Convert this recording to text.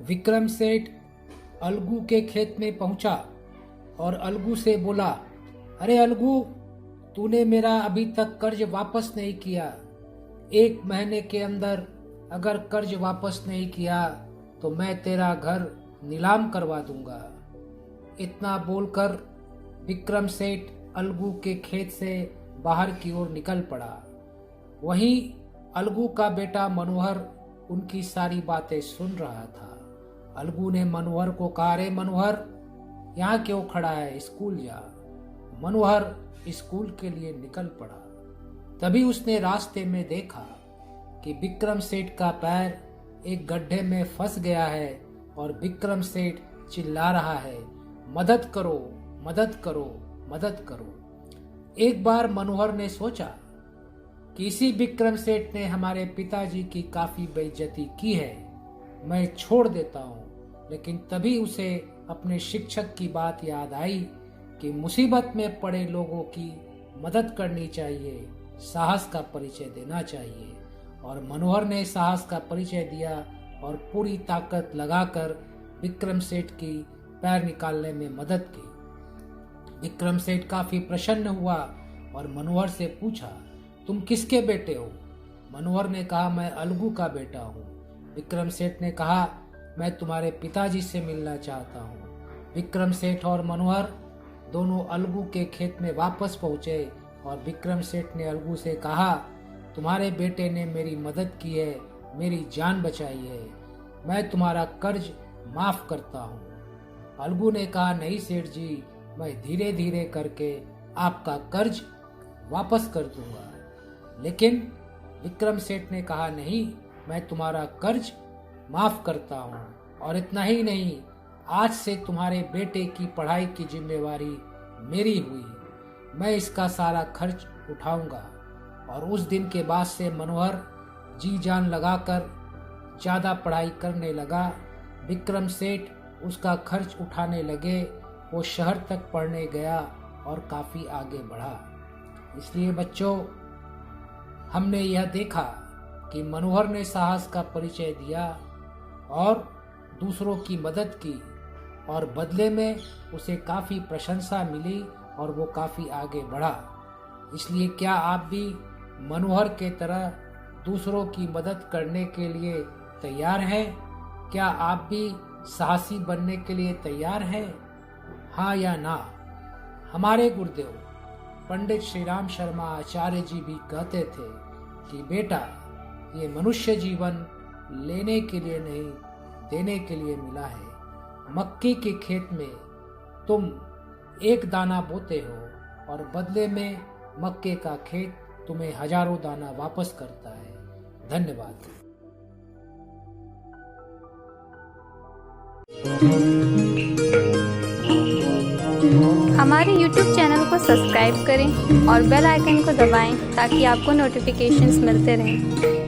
विक्रम सेठ अलगू के खेत में पहुंचा और अलगू से बोला, अरे अलगू, तूने मेरा अभी तक कर्ज वापस नहीं किया। 1 महीने के अंदर अगर कर्ज वापस नहीं किया तो मैं तेरा घर नीलाम करवा दूंगा। इतना बोलकर विक्रम सेठ अलगू के खेत से बाहर की ओर निकल पड़ा। वहीं अलगू का बेटा मनोहर उनकी सारी बातें सुन रहा था। अलगू ने मनोहर को कहा, अरे मनोहर, यहाँ क्यों खड़ा है, स्कूल जा। मनोहर स्कूल के लिए निकल पड़ा। तभी उसने रास्ते में देखा कि विक्रम सेठ का पैर एक गड्ढे में फंस गया है और विक्रम सेठ चिल्ला रहा है, मदद करो, मदद करो, मदद करो। एक बार मनोहर ने सोचा कि इसी विक्रम सेठ ने हमारे पिताजी की काफी बेइज्जती की है, मैं छोड़ देता हूँ। लेकिन तभी उसे अपने शिक्षक की बात याद आई कि मुसीबत में पड़े लोगों की मदद करनी चाहिए, साहस का परिचय देना चाहिए। और मनोहर ने साहस का परिचय दिया और पूरी ताकत लगाकर विक्रम सेठ की पैर निकालने में मदद की। विक्रम सेठ काफी प्रसन्न हुआ और मनोहर से पूछा, तुम किसके बेटे हो? मनोहर ने कहा, मैं अलगू का बेटा हूँ। विक्रम सेठ ने कहा, मैं तुम्हारे पिताजी से मिलना चाहता हूँ। विक्रम सेठ और मनोहर दोनों अलगू के खेत में वापस पहुंचे और विक्रम सेठ ने अलगू से कहा, तुम्हारे बेटे ने मेरी मदद की है, मेरी जान बचाई है, मैं तुम्हारा कर्ज माफ करता हूँ। अलगू ने कहा, नहीं सेठ जी, मैं धीरे धीरे करके आपका कर्ज वापस कर दूंगा। लेकिन विक्रम सेठ ने कहा, नहीं, मैं तुम्हारा कर्ज माफ करता हूँ, और इतना ही नहीं, आज से तुम्हारे बेटे की पढ़ाई की जिम्मेवारी मेरी हुई, मैं इसका सारा खर्च उठाऊंगा। और उस दिन के बाद से मनोहर जी जान लगाकर ज्यादा पढ़ाई करने लगा। विक्रम सेठ उसका खर्च उठाने लगे। वो शहर तक पढ़ने गया और काफी आगे बढ़ा। इसलिए बच्चों, हमने यह देखा कि मनोहर ने साहस का परिचय दिया और दूसरों की मदद की, और बदले में उसे काफी प्रशंसा मिली और वो काफी आगे बढ़ा। इसलिए क्या आप भी मनोहर के तरह दूसरों की मदद करने के लिए तैयार हैं? क्या आप भी साहसी बनने के लिए तैयार हैं? हाँ या ना? हमारे गुरुदेव पंडित श्री राम शर्मा आचार्य जी भी कहते थे कि बेटा, ये मनुष्य जीवन लेने के लिए नहीं, देने के लिए मिला है। मक्के के खेत में तुम 1 दाना बोते हो और बदले में मक्के का खेत तुम्हें हजारों दाना वापस करता है। धन्यवाद। हमारे YouTube चैनल को सब्सक्राइब करें और बेल आइकन को दबाएं ताकि आपको नोटिफिकेशंस मिलते रहें।